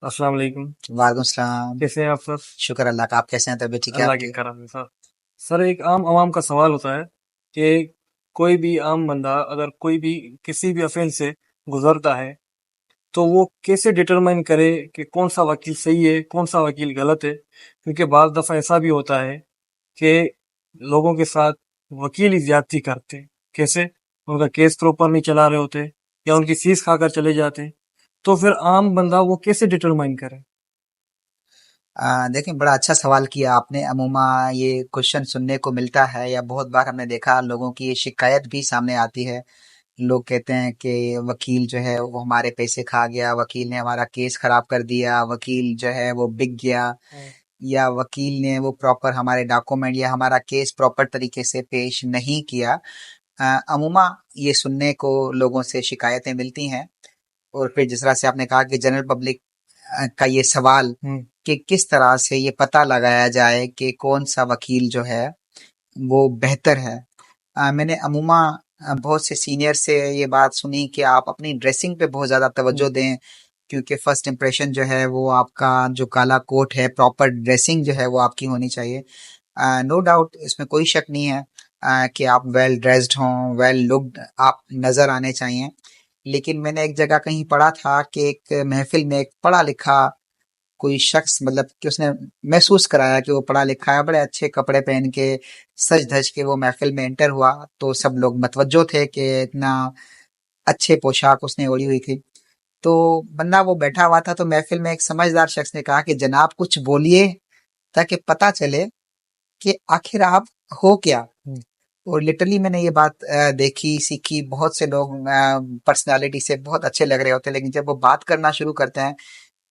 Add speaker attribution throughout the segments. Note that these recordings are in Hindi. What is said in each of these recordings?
Speaker 1: अस्सलाम वालेकुम।
Speaker 2: वालेकुम सलाम।
Speaker 1: कैसे हैं आप सर?
Speaker 2: शुक्र अल्लाह का। आप कैसे हैं? तबीयत ठीक है
Speaker 1: अल्लाह की
Speaker 2: आपकी?
Speaker 1: करम है सर। सर, एक आम आवाम का सवाल होता है कि कोई भी आम बंदा अगर कोई भी किसी भी ऑफेंस से गुजरता है तो वो कैसे डिटरमाइन करे कि कौन सा वकील सही है, कौन सा वकील गलत है? क्योंकि बाज़ दफ़ा ऐसा भी होता है कि लोगों के साथ वकील ही ज्यादती करते हैं। कैसे? उनका केस प्रॉपर नहीं चला रहे होते या उनकी फीस खाकर चले जाते हैं। तो फिर आम बंदा वो कैसे डिटरमाइन करे?
Speaker 2: देखिए, बड़ा अच्छा सवाल किया आपने। अमूमा ये क्वेश्चन सुनने को मिलता है या बहुत बार हमने देखा लोगों की ये शिकायत भी सामने आती है। लोग कहते हैं कि वकील जो है वो हमारे पैसे खा गया, वकील ने हमारा केस खराब कर दिया, वकील जो है वो बिक गया, या वकील ने वो प्रॉपर हमारे डॉक्यूमेंट या हमारा केस प्रॉपर तरीके से पेश नहीं किया। अमूमा ये सुनने को लोगों से शिकायतें मिलती हैं। और फिर जिस तरह से आपने कहा कि जनरल पब्लिक का ये सवाल
Speaker 1: हम्म।
Speaker 2: कि किस तरह से ये पता लगाया जाए कि कौन सा वकील जो है वो बेहतर है। मैंने अमूमा बहुत से सीनियर से ये बात सुनी कि आप अपनी ड्रेसिंग पे बहुत ज़्यादा तवज्जो दें, क्योंकि फर्स्ट इम्प्रेशन जो है वो आपका जो काला कोट है, प्रॉपर ड्रेसिंग जो है वो आपकी होनी चाहिए। नो डाउट, इसमें कोई शक नहीं है कि आप वेल ड्रेस्ड हों, वेल लुक्ड आप नज़र आने चाहिए। लेकिन मैंने एक जगह कहीं पढ़ा था कि एक महफिल में एक पढ़ा लिखा कोई शख्स, मतलब कि उसने महसूस कराया कि वो पढ़ा लिखा है, बड़े अच्छे कपड़े पहन के सज धज के वो महफिल में एंटर हुआ। तो सब लोग मतवज्जो थे कि इतना अच्छे पोशाक उसने ओढ़ी हुई थी। तो बंदा वो बैठा हुआ था, तो महफिल में एक समझदार शख्स ने कहा कि जनाब कुछ बोलिए ताकि पता चले कि आखिर आप हो क्या। और लिटरली मैंने ये बात देखी सीखी। बहुत से लोग पर्सनालिटी से बहुत अच्छे लग रहे होते हैं, लेकिन जब वो बात करना शुरू करते हैं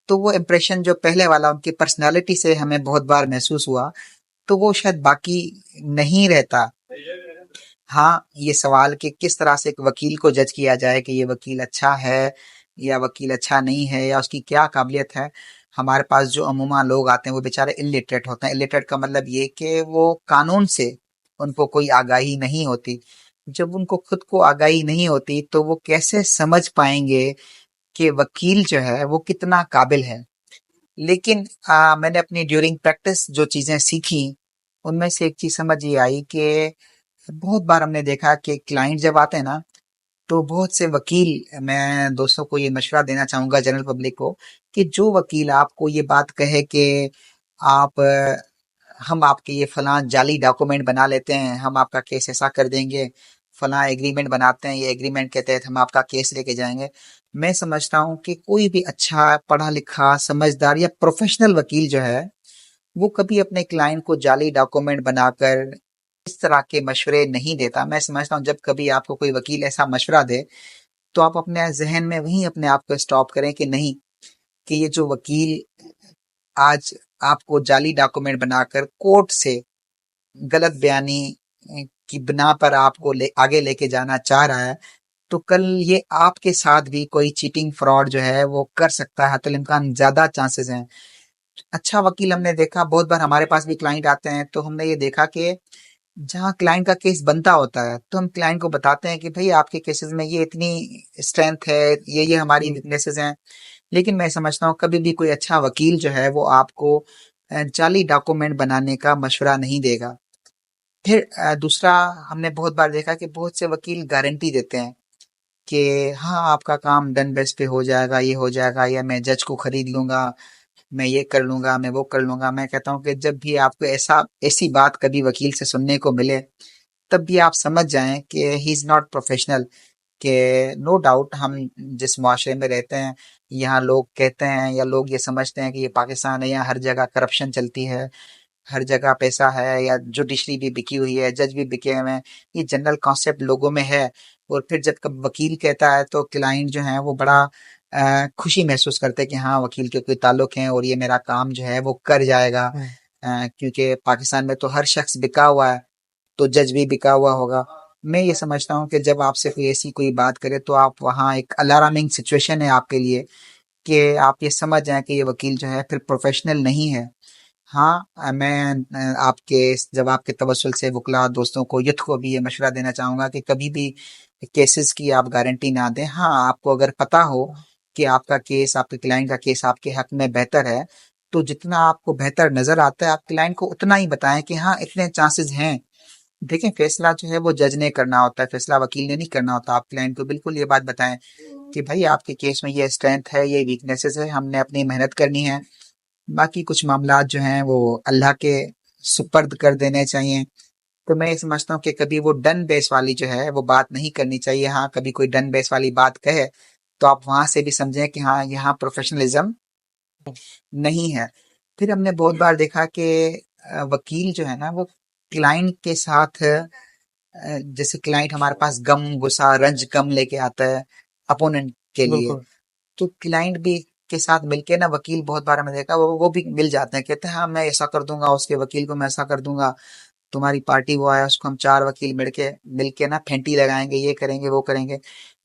Speaker 2: तो वो इम्प्रेशन जो पहले वाला उनकी पर्सनालिटी से हमें बहुत बार महसूस हुआ, तो वो शायद बाकी नहीं रहता। हाँ, ये सवाल कि किस तरह से एक वकील को जज किया जाए कि ये वकील अच्छा है या वकील अच्छा नहीं है या उसकी क्या काबिलियत है। हमारे पास जो अमूमा लोग आते हैं वो बेचारे इलिटरेट होते हैं। इलिटरेट का मतलब ये कि वो कानून से उनको कोई आगाही नहीं होती। जब उनको खुद को आगाही नहीं होती तो वो कैसे समझ पाएंगे कि वकील जो है वो कितना काबिल है। लेकिन मैंने अपनी ड्यूरिंग प्रैक्टिस जो चीज़ें सीखी, उनमें से एक चीज़ समझ ये आई कि बहुत बार हमने देखा कि क्लाइंट जब आते हैं ना, तो बहुत से वकील, मैं दोस्तों को ये मशवरा देना चाहूँगा जनरल पब्लिक को, कि जो वकील आपको ये बात कहे कि आप हम आपके ये फलां जाली डॉक्यूमेंट बना लेते हैं, हम आपका केस ऐसा कर देंगे, फलां एग्रीमेंट बनाते हैं, ये एग्रीमेंट के तहत हम आपका केस लेके जाएंगे। मैं समझता हूँ कि कोई भी अच्छा पढ़ा लिखा समझदार या प्रोफेशनल वकील जो है वो कभी अपने क्लाइंट को जाली डॉक्यूमेंट बनाकर इस तरह के मशवरे नहीं देता। मैं समझता हूँ जब कभी आपको कोई वकील ऐसा मशवरा दे, तो आप अपने जहन में वहीं अपने आप को स्टॉप करें कि नहीं, कि ये जो वकील आज आपको जाली डॉक्यूमेंट बनाकर कोर्ट से गलत बयानी की बिना पर आपको आगे लेके जाना चाह रहा है, तो कल ये आपके साथ भी कोई चीटिंग फ्रॉड जो है वो कर सकता है। तो इम्कान ज्यादा चांसेस हैं। अच्छा वकील हमने देखा, बहुत बार हमारे पास भी क्लाइंट आते हैं तो हमने ये देखा कि जहाँ क्लाइंट का केस बनता होता है तो हम क्लाइंट को बताते हैं कि भाई आपके केसेस में ये इतनी स्ट्रेंथ है, ये हमारी वीकनेसेस हैं। लेकिन मैं समझता हूँ कभी भी कोई अच्छा वकील जो है वो आपको जाली डॉक्यूमेंट बनाने का मशवरा नहीं देगा। फिर दूसरा, हमने बहुत बार देखा कि बहुत से वकील गारंटी देते हैं कि हाँ आपका काम डन बेस्ट पे हो जाएगा, ये हो जाएगा, या मैं जज को खरीद लूंगा, मैं ये कर लूंगा, मैं वो कर लूंगा। मैं कहता हूँ कि जब भी आपको ऐसी बात कभी वकील से सुनने को मिले, तब भी आप समझ जाएं कि ही इज नॉट प्रोफेशनल। कि नो डाउट हम जिस मुआशरे में रहते हैं, यहाँ लोग कहते हैं या लोग ये समझते हैं कि ये पाकिस्तान है, यहाँ हर जगह करप्शन चलती है, हर जगह पैसा है, या जुडिशरी भी बिकी हुई है, जज भी बिके हुए हैं। ये जनरल कॉन्सेप्ट लोगों में है। और फिर जब कब वकील कहता है तो क्लाइंट जो है वो बड़ा खुशी महसूस करते हैं कि हाँ वकील के कोई ताल्लुक हैं और ये मेरा काम जो है वो कर जाएगा। क्योंकि पाकिस्तान में तो हर शख्स बिका हुआ है, तो जज भी बिका हुआ होगा। मैं ये समझता हूँ कि जब आपसे कोई ऐसी कोई बात करे तो आप वहाँ एक अलार्मिंग सिचुएशन है आपके लिए कि आप ये समझ जाएं कि ये वकील जो है फिर प्रोफेशनल नहीं है। हाँ, मैं आपके इस जवाब के तवज्जुल से वकला दोस्तों को, यूथ को भी ये मशवरा देना चाहूँगा कि कभी भी केसेस की आप गारंटी ना दें। हाँ, आपको अगर पता हो कि आपका केस, आपके क्लाइंट का केस आपके हक में बेहतर है, तो जितना आपको बेहतर नजर आता है आप क्लाइंट को उतना ही बताएं कि हाँ इतने चांसेस हैं। देखें, फैसला जो है वो जज ने करना होता है, फैसला वकील ने नहीं करना होता। आप क्लाइंट को बिल्कुल ये बात बताएं कि भाई आपके केस में ये स्ट्रेंथ है, ये वीकनेसेस है, हमने अपनी मेहनत करनी है, बाकी कुछ मामलात जो हैं वो अल्लाह के सुपर्द कर देने चाहिए। तो मैं ये समझता हूँ कि कभी वो डन बेस वाली जो है वो बात नहीं करनी चाहिए। हाँ, कभी कोई डन बेस वाली बात कहे तो आप वहां से भी समझें कि हाँ यहाँ प्रोफेशनलिज्म नहीं है। फिर हमने बहुत बार देखा कि वकील जो है ना वो क्लाइंट के साथ जैसे क्लाइंट हमारे पास गम गुस्सा रंज गम लेके आता है अपोनेंट के लिए,
Speaker 1: बिल्कुल।
Speaker 2: तो क्लाइंट भी के साथ मिलके ना वकील बहुत बार हमने देखा वो भी मिल जाते हैं, कहते हैं हाँ मैं ऐसा कर दूंगा, उसके वकील को मैं ऐसा कर दूंगा, तुम्हारी पार्टी वो आया उसको हम चार वकील मिलके ना फेंटी लगाएंगे, ये करेंगे वो करेंगे।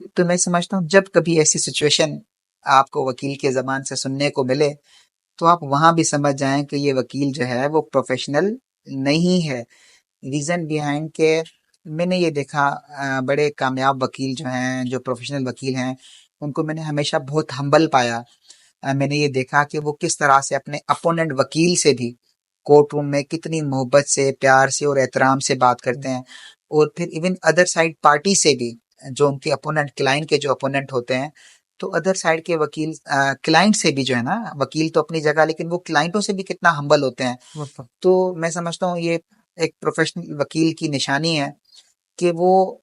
Speaker 2: तो मैं समझता हूँ जब कभी ऐसी सिचुएशन आपको वकील के जबान से सुनने को मिले तो आप वहां भी समझ जाएं कि ये वकील जो है वो प्रोफेशनल नहीं है। रीजन बिहाइंड के मैंने ये देखा, बड़े कामयाब वकील जो हैं, जो प्रोफेशनल वकील हैं, उनको मैंने हमेशा बहुत हम्बल पाया। मैंने ये देखा कि वो किस तरह से अपने अपोनेंट वकील से भी कोर्ट रूम में कितनी मोहब्बत से, प्यार से और एहतराम से बात करते हैं। और फिर इवन अदर साइड पार्टी से भी, जो उनके अपोनेंट, क्लाइंट के जो अपोनेंट होते हैं, तो अदर साइड के वकील क्लाइंट से भी जो है ना, वकील तो अपनी जगह लेकिन वो क्लाइंटों से भी कितना हम्बल होते हैं।
Speaker 1: बिल्कुल।
Speaker 2: तो मैं समझता हूँ ये एक प्रोफेशनल वकील की निशानी है कि वो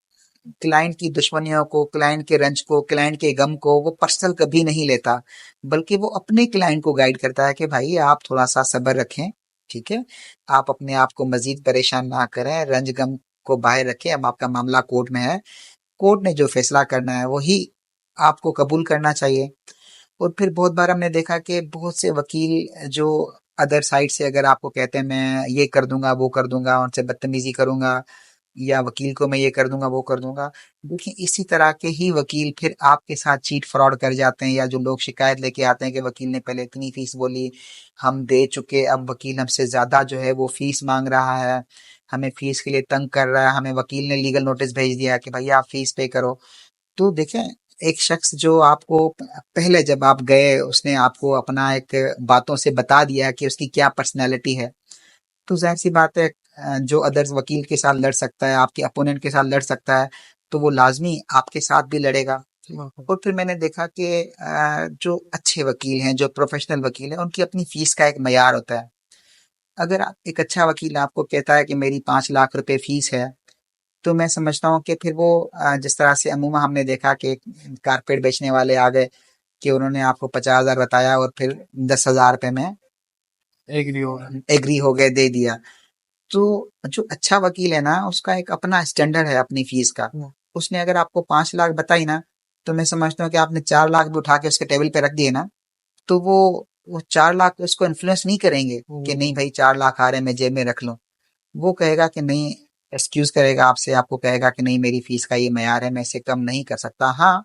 Speaker 2: क्लाइंट की दुश्मनियों को, क्लाइंट के रंज को, क्लाइंट के गम को वो पर्सनल कभी नहीं लेता, बल्कि वो अपने क्लाइंट को गाइड करता है कि भाई आप थोड़ा सा सब्र रखें, ठीक है, आप अपने आप को मजीद परेशान ना करें, रंज गम को बाहर रखें, अब आपका मामला कोर्ट में है, कोर्ट ने जो फैसला करना है वही आपको कबूल करना चाहिए। और फिर बहुत बार हमने देखा कि बहुत से वकील जो अदर साइड से अगर आपको कहते हैं मैं ये कर दूंगा वो कर दूंगा, उनसे बदतमीजी करूंगा, या वकील को मैं ये कर दूंगा वो कर दूंगा, देखिए इसी तरह के ही वकील फिर आपके साथ चीट फ्रॉड कर जाते हैं। या जो लोग शिकायत लेके आते हैं कि वकील ने पहले इतनी फीस बोली, हम दे चुके, अब वकील हमसे ज्यादा जो है वो फीस मांग रहा है, हमें फीस के लिए तंग कर रहा है, हमें वकील ने लीगल नोटिस भेज दिया कि भैया आप फीस पे करो। तो देखें, एक शख्स जो आपको पहले जब आप गए उसने आपको अपना एक बातों से बता दिया कि उसकी क्या पर्सनैलिटी है, तो जाहिर सी बात है जो अदर्स वकील के साथ लड़ सकता है, आपके अपोनेंट के साथ लड़ सकता है, तो वो लाजमी आपके साथ भी लड़ेगा।
Speaker 1: बिल्कुल।
Speaker 2: और फिर मैंने देखा कि जो अच्छे वकील हैं, जो प्रोफेशनल वकील हैं, उनकी अपनी फीस का एक मयार होता है। अगर एक अच्छा वकील आपको कहता है कि मेरी 5 लाख रुपए फीस है, तो मैं समझता हूँ कि फिर वो जिस तरह से अमूमा हमने देखा कि कारपेट बेचने वाले आ गए कि उन्होंने आपको 50,000 बताया और फिर 10,000 रुपए में
Speaker 1: एग्री हो गया।
Speaker 2: एग्री हो गए, दे दिया। तो जो अच्छा वकील है ना उसका एक अपना स्टैंडर्ड है अपनी फीस का।
Speaker 1: हम्म।
Speaker 2: उसने अगर आपको 5 लाख बताई ना, तो मैं समझता हूँ कि आपने 4 लाख भी उठा के उसके टेबल पे रख दिए ना, तो वो 4 लाख उसको इन्फ्लुएंस नहीं करेंगे कि नहीं
Speaker 1: हम्म।
Speaker 2: भाई 4 लाख आ रहे हैं मैं जेब में रख लूं। वो कहेगा कि नहीं, एक्सक्यूज करेगा आपसे, आपको कहेगा कि नहीं मेरी फीस का ये मैयार है, मैं इसे कम नहीं कर सकता। हाँ,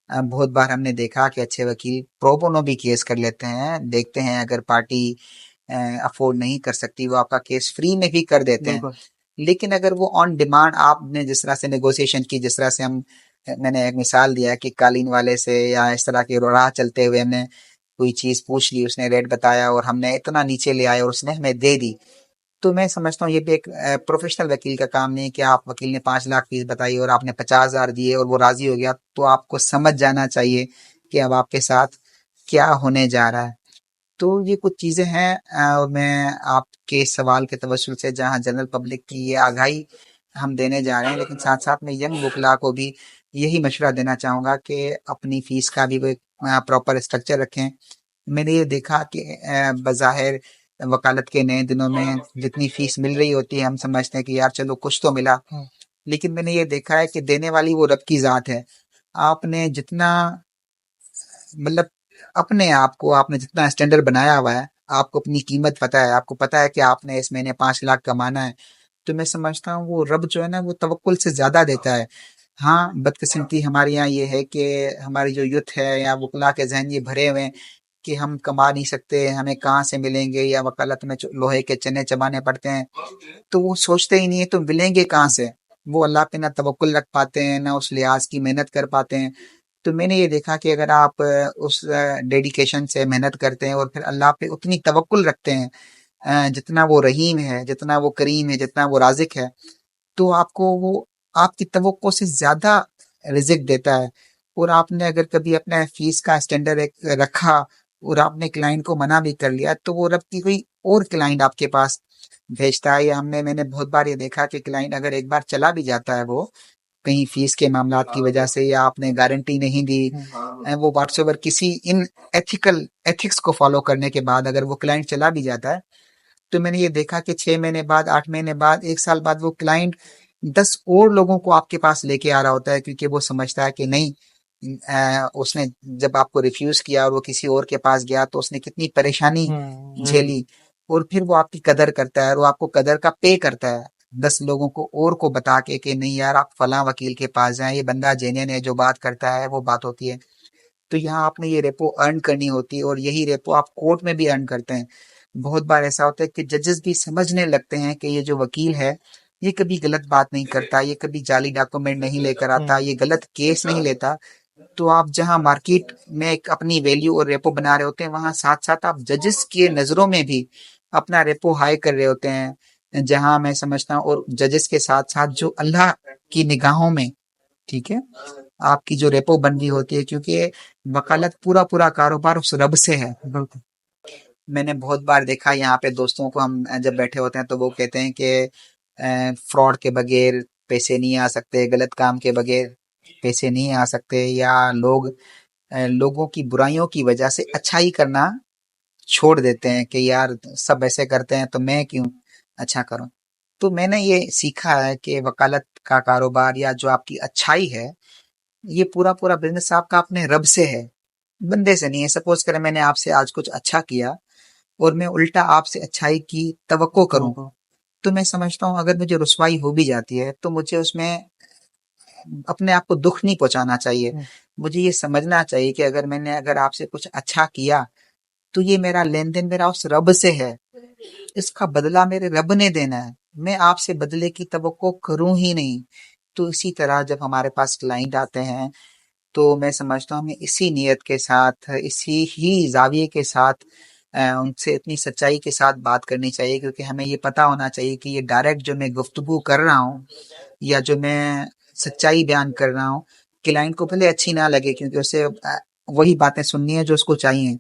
Speaker 2: बहुत बार हमने देखा कि अच्छे वकील प्रो बोनो भी केस कर लेते हैं, देखते हैं अगर पार्टी अफोर्ड नहीं कर सकती वो आपका केस फ्री में भी कर देते हैं।
Speaker 1: बिल्कुल।
Speaker 2: लेकिन अगर वो ऑन डिमांड आपने जिस तरह से नेगोशिएशन की, जिस तरह से मैंने एक मिसाल दिया कि कालीन वाले से या इस तरह के राह चलते हुए हमने कोई चीज पूछ ली, उसने रेट बताया और हमने इतना नीचे ले आए और उसने हमें दे दी, तो मैं समझता हूँ ये भी एक प्रोफेशनल वकील का काम नहीं है कि आप वकील ने 5 लाख फीस बताई और आपने 50,000 दिए और वो राजी हो गया, तो आपको समझ जाना चाहिए कि अब आपके साथ क्या होने जा रहा है। तो ये कुछ चीजें हैं, मैं आपके इस सवाल के तवज्जुल से जहाँ जनरल पब्लिक की ये आगाही हम देने जा रहे हैं, लेकिन साथ साथ में यंग वकला को भी यही मशवरा देना चाहूंगा कि अपनी फीस का भी वो एक प्रॉपर स्ट्रक्चर रखें। मैंने ये देखा कि बज़ाहिर वकालत के नए दिनों में जितनी फीस मिल रही होती है हम समझते हैं कि यार चलो कुछ तो मिला,
Speaker 1: हम्म।
Speaker 2: लेकिन मैंने ये देखा है कि देने वाली वो रब की ज़ात है। आपने जितना, मतलब अपने आप को आपने जितना स्टैंडर्ड बनाया हुआ है, आपको अपनी कीमत पता है, आपको पता है कि आपने इस महीने 5 लाख कमाना है, तो मैं समझता हूँ वो रब जो है ना वो तवक्कुल से ज्यादा देता है। हाँ, बदकिस्मती हमारे यहाँ ये है कि हमारी जो यूथ है या वकला के जहन ये भरे हुए हैं कि हम कमा नहीं सकते, हमें कहाँ से मिलेंगे, या वकालत में लोहे के चने चबाने पड़ते हैं, तो वो सोचते ही नहीं है तो मिलेंगे कहाँ से। वो अल्लाह पे ना तवक्कुल रख पाते हैं, ना उस लिहाज की मेहनत कर पाते हैं। तो मैंने ये देखा कि अगर आप उस डेडिकेशन से मेहनत करते हैं और फिर अल्लाह पे उतनी तवक्कुल रखते हैं, जितना वो रहीम है, जितना वो करीम है, जितना वो राज़िक है, तो आपको वो आपकी तवक्को से ज़्यादा रिज़्क देता है। और आपने अगर कभी अपना फ़ीस का स्टैंडर्ड एक रखा और आपने क्लाइंट को मना भी कर लिया, तो वो रब की कोई और क्लाइंट आपके पास भेजता है। या मैंने बहुत बार ये देखा कि क्लाइंट अगर एक बार चला भी जाता है वो, कहीं फ़ीस के मामलात की वजह से, या आपने गारंटी नहीं दी, वो व्हाट्सएवर किसी इन एथिक्स को फ़ॉलो करने के बाद अगर वो क्लाइंट चला भी जाता है, तो मैंने ये देखा कि 6 महीने बाद, 8 महीने बाद, 1 साल बाद वो क्लाइंट 10 और लोगों को आपके पास लेके आ रहा होता है, क्योंकि वो समझता है कि नहीं, उसने जब आपको रिफ्यूज़ किया और वो किसी और के पास गया तो उसने कितनी परेशानी झेली, और फिर वो आपकी कदर करता है और वो आपको कदर का पे करता है 10 लोगों को और को बता के कि नहीं यार, आप फलां वकील के पास जाएँ, ये बंदा जेन्युइन है, जो बात करता है वो बात होती है। तो यहाँ आपने ये रेपो अर्न करनी होती है, और यही रेपो आप कोर्ट में भी अर्न करते हैं। बहुत बार ऐसा होता है कि जजेस भी समझने लगते हैं कि ये जो वकील है, ये कभी गलत बात नहीं करता, ये कभी जाली डॉक्यूमेंट नहीं लेकर आता, ये गलत केस नहीं लेता। तो आप जहाँ मार्केट में एक अपनी वैल्यू और रेपो बना रहे होते हैं, वहाँ साथ साथ आप जजेस की नज़रों में भी अपना रेपो हाई कर रहे होते हैं, जहाँ मैं समझता हूँ। और जजेस के साथ साथ जो अल्लाह की निगाहों में, ठीक है, आपकी जो रेपो बन रही होती है, क्योंकि वकालत पूरा पूरा कारोबार उस रब से है।
Speaker 1: बिल्कुल।
Speaker 2: मैंने बहुत बार देखा, यहाँ पे दोस्तों को हम जब बैठे होते हैं तो वो कहते हैं कि फ्रॉड के बगैर पैसे नहीं आ सकते, गलत काम के बगैर पैसे नहीं आ सकते, या लोगों की बुराइयों की वजह से अच्छाई करना छोड़ देते हैं कि यार सब ऐसे करते हैं तो मैं क्यों अच्छा करूं। तो मैंने ये सीखा है कि वकालत का कारोबार या जो आपकी अच्छाई है, ये पूरा पूरा बिजनेस आपका अपने रब से है, बंदे से नहीं है। सपोज करें मैंने आपसे आज कुछ अच्छा किया और मैं उल्टा आपसे अच्छाई की तवक्को करूं, तो मैं समझता हूँ अगर मुझे रुसवाई हो भी जाती है तो मुझे उसमें अपने आप को दुख नहीं पहुंचाना चाहिए। मुझे ये समझना चाहिए कि अगर आपसे कुछ अच्छा किया, तो ये मेरा लेन देन मेरा उस रब से है, इसका बदला मेरे रब ने देना है, मैं आपसे बदले की तवक्को करूं ही नहीं। तो इसी तरह जब हमारे पास क्लाइंट आते हैं, तो मैं समझता हूँ हमें इसी नीयत के साथ, इसी ही जाविये के साथ उनसे इतनी सच्चाई के साथ बात करनी चाहिए, क्योंकि हमें ये पता होना चाहिए कि ये डायरेक्ट जो मैं गुफ्तगू कर रहा हूँ या जो मैं सच्चाई बयान कर रहा हूँ, क्लाइंट को भले अच्छी ना लगे, क्योंकि उसे वही बातें सुननी है जो उसको चाहिए।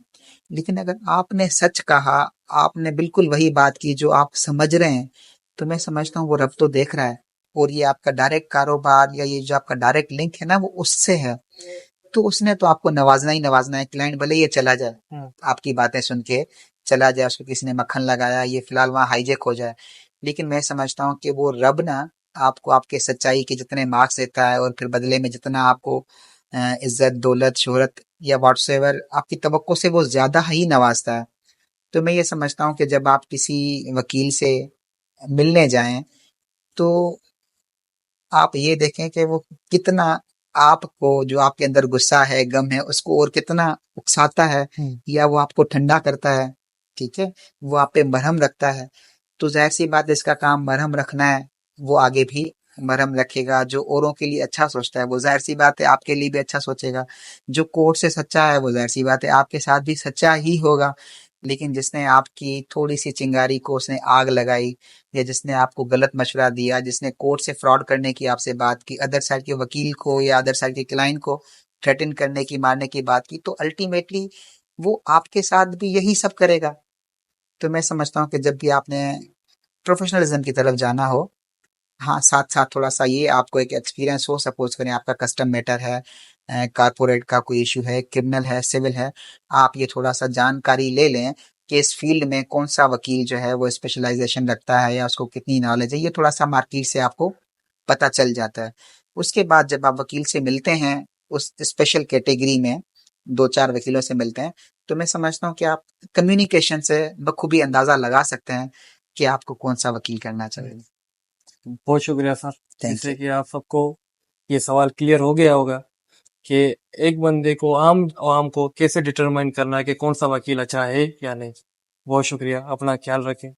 Speaker 2: लेकिन अगर आपने सच कहा, आपने बिल्कुल वही बात की जो आप समझ रहे हैं, तो मैं समझता हूँ वो रब तो देख रहा है, और ये आपका डायरेक्ट कारोबार या ये जो आपका डायरेक्ट लिंक है ना, वो उससे है। तो उसने तो आपको नवाजना ही नवाजना है। क्लाइंट भले ये चला जाए, आपकी बातें सुन के चला जाए, उसको किसी ने मक्खन लगाया, ये फिलहाल वहां हाईजेक हो जाए, लेकिन मैं समझता हूँ कि वो रब ना आपको आपके सच्चाई के जितने मार्क्स देता है, और फिर बदले में जितना आपको इज्जत, दौलत, शोहरत या व्हाट्सएवर आपकी तवक्को से वो ज्यादा ही नवाजता है। तो मैं ये समझता हूँ कि जब आप किसी वकील से मिलने जाएं, तो आप ये देखें कि वो कितना आपको, जो आपके अंदर गुस्सा है, गम है, उसको और कितना उकसाता है, या वो आपको ठंडा करता है, ठीक है, वो आप पे मरहम रखता है। तो जाहिर सी बात है, इसका काम मरहम रखना है, वो आगे भी मरहम रखेगा। जो औरों के लिए अच्छा सोचता है, वो जाहिर सी बात है आपके लिए भी अच्छा सोचेगा। जो कोर्ट से सच्चा है, वो जाहिर सी बात है आपके साथ भी सच्चा ही होगा। लेकिन जिसने आपकी थोड़ी सी चिंगारी को उसने आग लगाई, या जिसने आपको गलत मशवरा दिया, जिसने कोर्ट से फ्रॉड करने की आपसे बात की, अदर साइड के वकील को या अदर साइड के क्लाइंट को थ्रेटन करने की, मारने की बात की, तो अल्टीमेटली वो आपके साथ भी यही सब करेगा। तो मैं समझता हूँ कि जब भी आपने प्रोफेशनलिज्म की तरफ जाना हो, हाँ, साथ साथ थोड़ा सा ये आपको एक एक्सपीरियंस हो, सपोज करें आपका कस्टम मैटर है, कारपोरेट का कोई इशू है, क्रिमिनल है, सिविल है, आप ये थोड़ा सा जानकारी ले लें कि इस फील्ड में कौन सा वकील जो है वो स्पेशलाइजेशन रखता है, या उसको कितनी नॉलेज है, ये थोड़ा सा मार्केट से आपको पता चल जाता है। उसके बाद जब आप वकील से मिलते हैं, उस स्पेशल कैटेगरी में दो चार वकीलों से मिलते हैं, तो मैं समझता हूँ कि आप कम्युनिकेशन से बखूबी अंदाजा लगा सकते हैं कि आपको कौन सा वकील करना चाहिए।
Speaker 1: बहुत शुक्रिया सर,
Speaker 2: थैंक
Speaker 1: जिससे
Speaker 2: यू।
Speaker 1: कि आप सबको ये सवाल क्लियर हो गया होगा कि एक बंदे को, आम आवाम को कैसे डिटरमाइन करना है कि कौन सा वकील अच्छा है या नहीं। बहुत शुक्रिया, अपना ख्याल रखें।